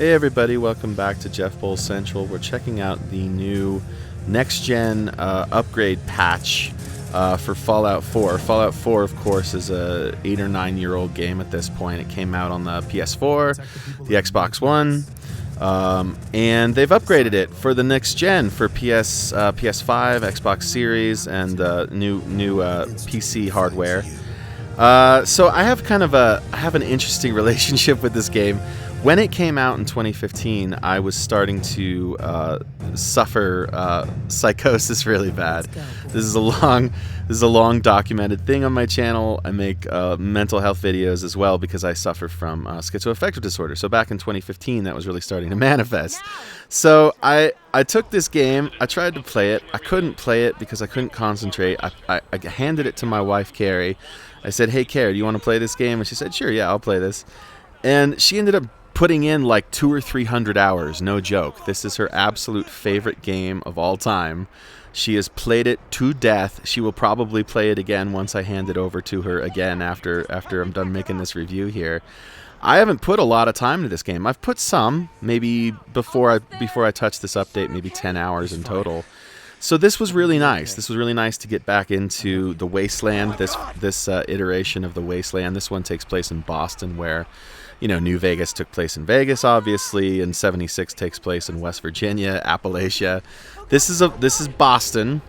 Hey everybody, welcome back to Jeff Bull Central. We're checking out the new next-gen upgrade patch for Fallout 4. Fallout 4, of course, is a 8 or 9-year-old game at this point. It came out on the PS4, the Xbox One, and they've upgraded it for the next gen for PS5, Xbox Series, and new PC hardware. So I have an interesting relationship with this game. When it came out in 2015, I was starting to suffer psychosis really bad. This is a long documented thing on my channel. I make mental health videos as well because I suffer from schizoaffective disorder. So back in 2015, that was really starting to manifest. So I took this game. I tried to play it. I couldn't play it because I couldn't concentrate. I handed it to my wife, Carrie. I said, "Hey, Carrie, do you want to play this game?" And she said, "Sure, yeah, I'll play this." And she ended up putting in like 200 or 300 hours, no joke. This is her absolute favorite game of all time. She has played it to death. She will probably play it again once I hand it over to her again after I'm done making this review here. I haven't put a lot of time into this game. I've put some, maybe before I touch this update, maybe 10 hours in total. So this was really nice. This was really nice to get back into the Wasteland, this iteration of the Wasteland. This one takes place in Boston, where New Vegas took place in Vegas, obviously, and 76 takes place in West Virginia, Appalachia. This is Boston,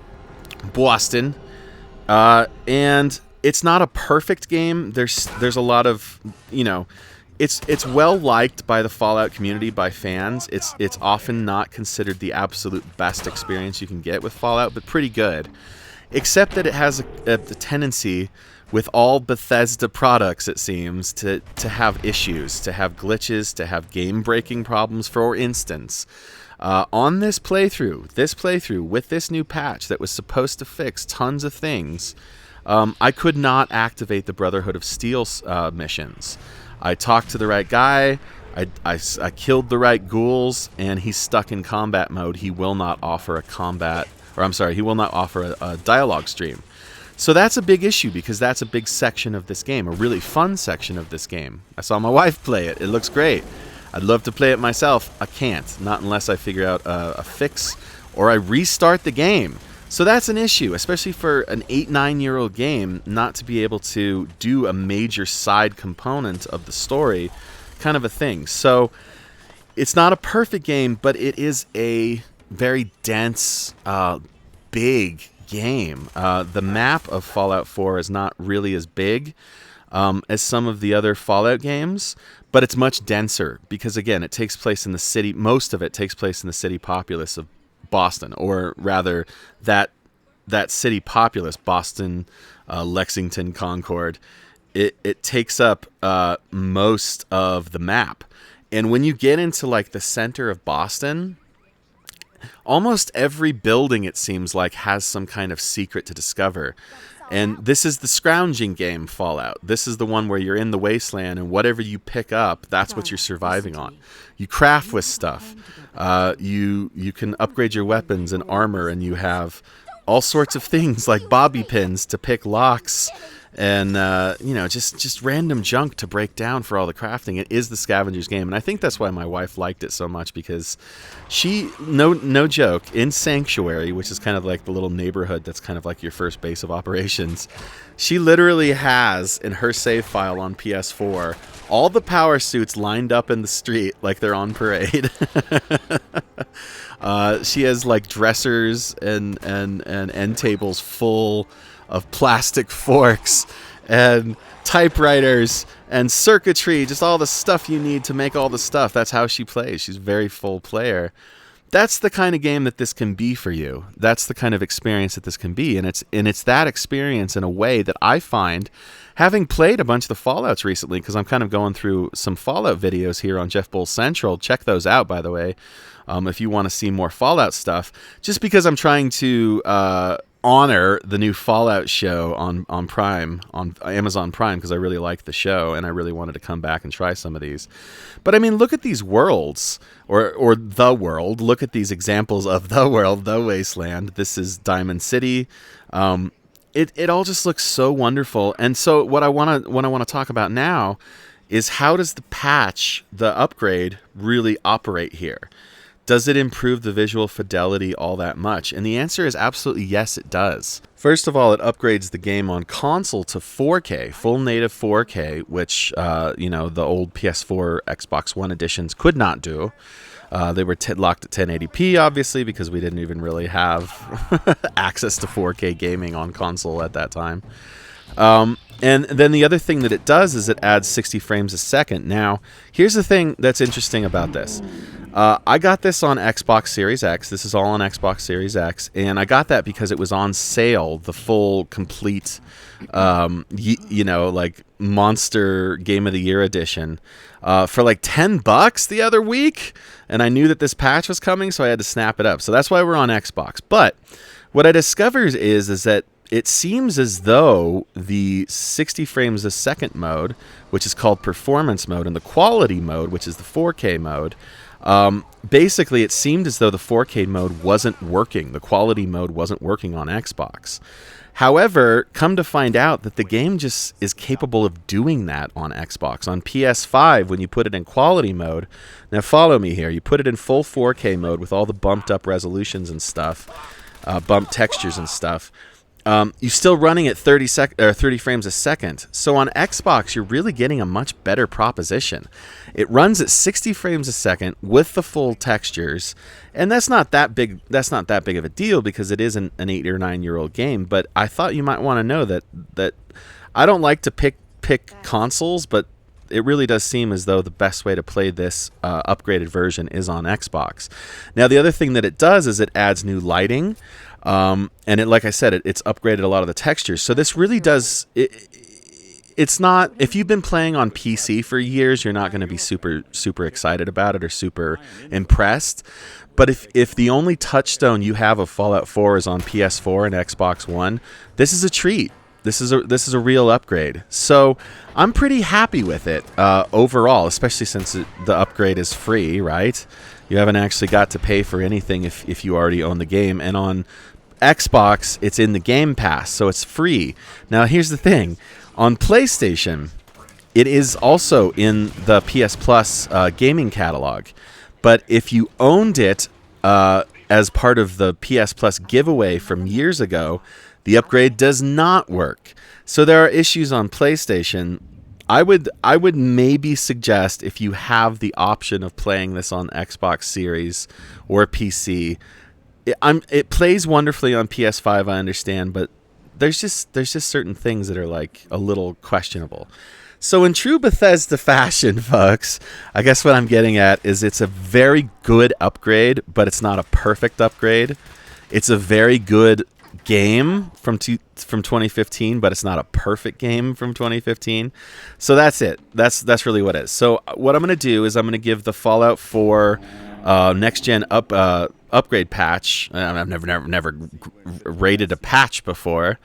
and it's not a perfect game. There's a lot of it's well liked by the Fallout community, by fans. It's often not considered the absolute best experience you can get with Fallout, but pretty good. Except that it has a tendency, with all Bethesda products, it seems, to have issues, to have glitches, to have game-breaking problems. For instance, on this playthrough, with this new patch that was supposed to fix tons of things, I could not activate the Brotherhood of Steel missions. I talked to the right guy, I killed the right ghouls, and he's stuck in combat mode. He will not offer he will not offer a dialogue stream. So that's a big issue, because that's a big section of this game, a really fun section of this game. I saw my wife play it. It looks great. I'd love to play it myself. I can't, not unless I figure out a fix or I restart the game. So that's an issue, especially for an 8-9-year-old game, not to be able to do a major side component of the story, kind of a thing. So it's not a perfect game, but it is a very dense, big game. The map of Fallout 4 is not really as big as some of the other Fallout games, but it's much denser because, again, it takes place in the city. Most of it takes place in the city populace of Boston, or rather that city populace, Boston, Lexington, Concord. It takes up most of the map. And when you get into like the center of Boston, almost every building, it seems like, has some kind of secret to discover. And this is the scrounging game, Fallout. This is the one where you're in the wasteland, and whatever you pick up, that's what you're surviving on. You craft with stuff. You can upgrade your weapons and armor, and you have all sorts of things like bobby pins to pick locks, and just random junk to break down for all the crafting. It is the scavenger's game, and I think that's why my wife liked it so much, because she, no joke, in Sanctuary, which is kind of like the little neighborhood that's kind of like your first base of operations, she literally has in her save file on PS4 all the power suits lined up in the street like they're on parade. She has like dressers and end tables full of plastic forks and typewriters and circuitry, just all the stuff you need to make all the stuff. That's how she plays. She's a very full player. That's the kind of game that this can be for you. That's the kind of experience that this can be, and it's that experience in a way that I find, having played a bunch of the Fallouts recently, because I'm kind of going through some Fallout videos here on Jeff Bull Central. Check those out, by the way, if you want to see more Fallout stuff. Just because I'm trying to honor the new Fallout show on Prime, on Amazon Prime, because I really like the show and I really wanted to come back and try some of these. But I mean, look at these worlds, or the world. Look at these examples of the world, the Wasteland. This is Diamond City. It all just looks so wonderful. And so what I want to talk about now is how does the upgrade, really operate here? Does it improve the visual fidelity all that much? And the answer is absolutely yes, it does. First of all, it upgrades the game on console to 4K, full native 4K, which the old PS4, Xbox One editions could not do. They were locked at 1080p, obviously, because we didn't even really have access to 4K gaming on console at that time. And then the other thing that it does is it adds 60 frames a second. Now, here's the thing that's interesting about this. I got this on Xbox Series X. This is all on Xbox Series X. And I got that because it was on sale, the full, complete, like Monster Game of the Year edition, for like $10 the other week. And I knew that this patch was coming, so I had to snap it up. So that's why we're on Xbox. But what I discovered is that it seems as though the 60 frames a second mode, which is called performance mode, and the quality mode, which is the 4K mode, basically it seemed as though the 4K mode wasn't working. The quality mode wasn't working on Xbox. However, come to find out that the game just is capable of doing that on Xbox. On PS5, when you put it in quality mode, now follow me here, you put it in full 4K mode with all the bumped up resolutions and stuff, bumped textures and stuff, you're still running at 30 frames a second. So on Xbox, you're really getting a much better proposition. It runs at 60 frames a second with the full textures, and that's not that big. That's not that big of a deal because it is an 8 or 9 year old game. But I thought you might want to know that I don't like to pick consoles, but it really does seem as though the best way to play this upgraded version is on Xbox. Now, the other thing that it does is it adds new lighting. And it, like I said, it's upgraded a lot of the textures. So this really does. It's not. If you've been playing on PC for years, you're not going to be super excited about it or super impressed. But if the only touchstone you have of Fallout 4 is on PS4 and Xbox One, this is a treat. This is a real upgrade. So I'm pretty happy with it overall, especially since the upgrade is free, right? You haven't actually got to pay for anything if you already own the game. And on Xbox, it's in the Game Pass, so it's free. Now, here's the thing. On PlayStation, it is also in the PS Plus gaming catalog. But if you owned it as part of the PS Plus giveaway from years ago, the upgrade does not work. So there are issues on PlayStation. I would maybe suggest, if you have the option of playing this on Xbox Series or PC, it plays wonderfully on PS5, I understand, but there's just certain things that are like a little questionable. So in true Bethesda fashion, folks, I guess what I'm getting at is it's a very good upgrade, but it's not a perfect upgrade. It's a very good game from 2015, but it's not a perfect game from 2015. So that's it. That's really what it is. So what I'm going to do is I'm going to give the Fallout 4 next gen upgrade patch. I've never rated a patch before,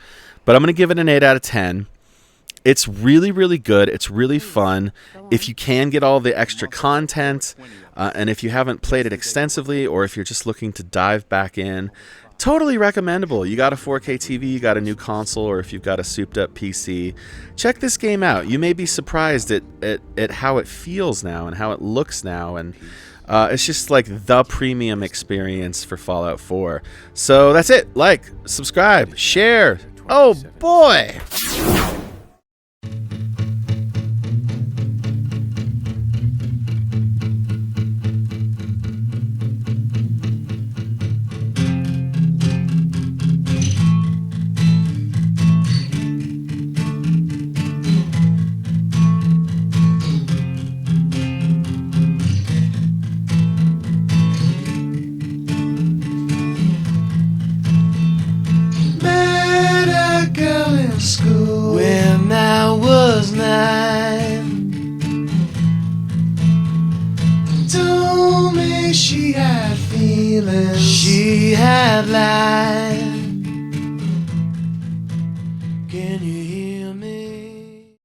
but I'm going to give it an 8 out of 10. It's really, really good. It's really fun. If you can get all the extra content, and if you haven't played it extensively, or if you're just looking to dive back in, totally recommendable. You got a 4K TV, you got a new console, or if you've got a souped-up PC, check this game out. You may be surprised at how it feels now and how it looks now, and it's just like the premium experience for Fallout 4. So that's it. Like, subscribe, share. Oh boy! School when I was 9, told me she had feelings, she had lies.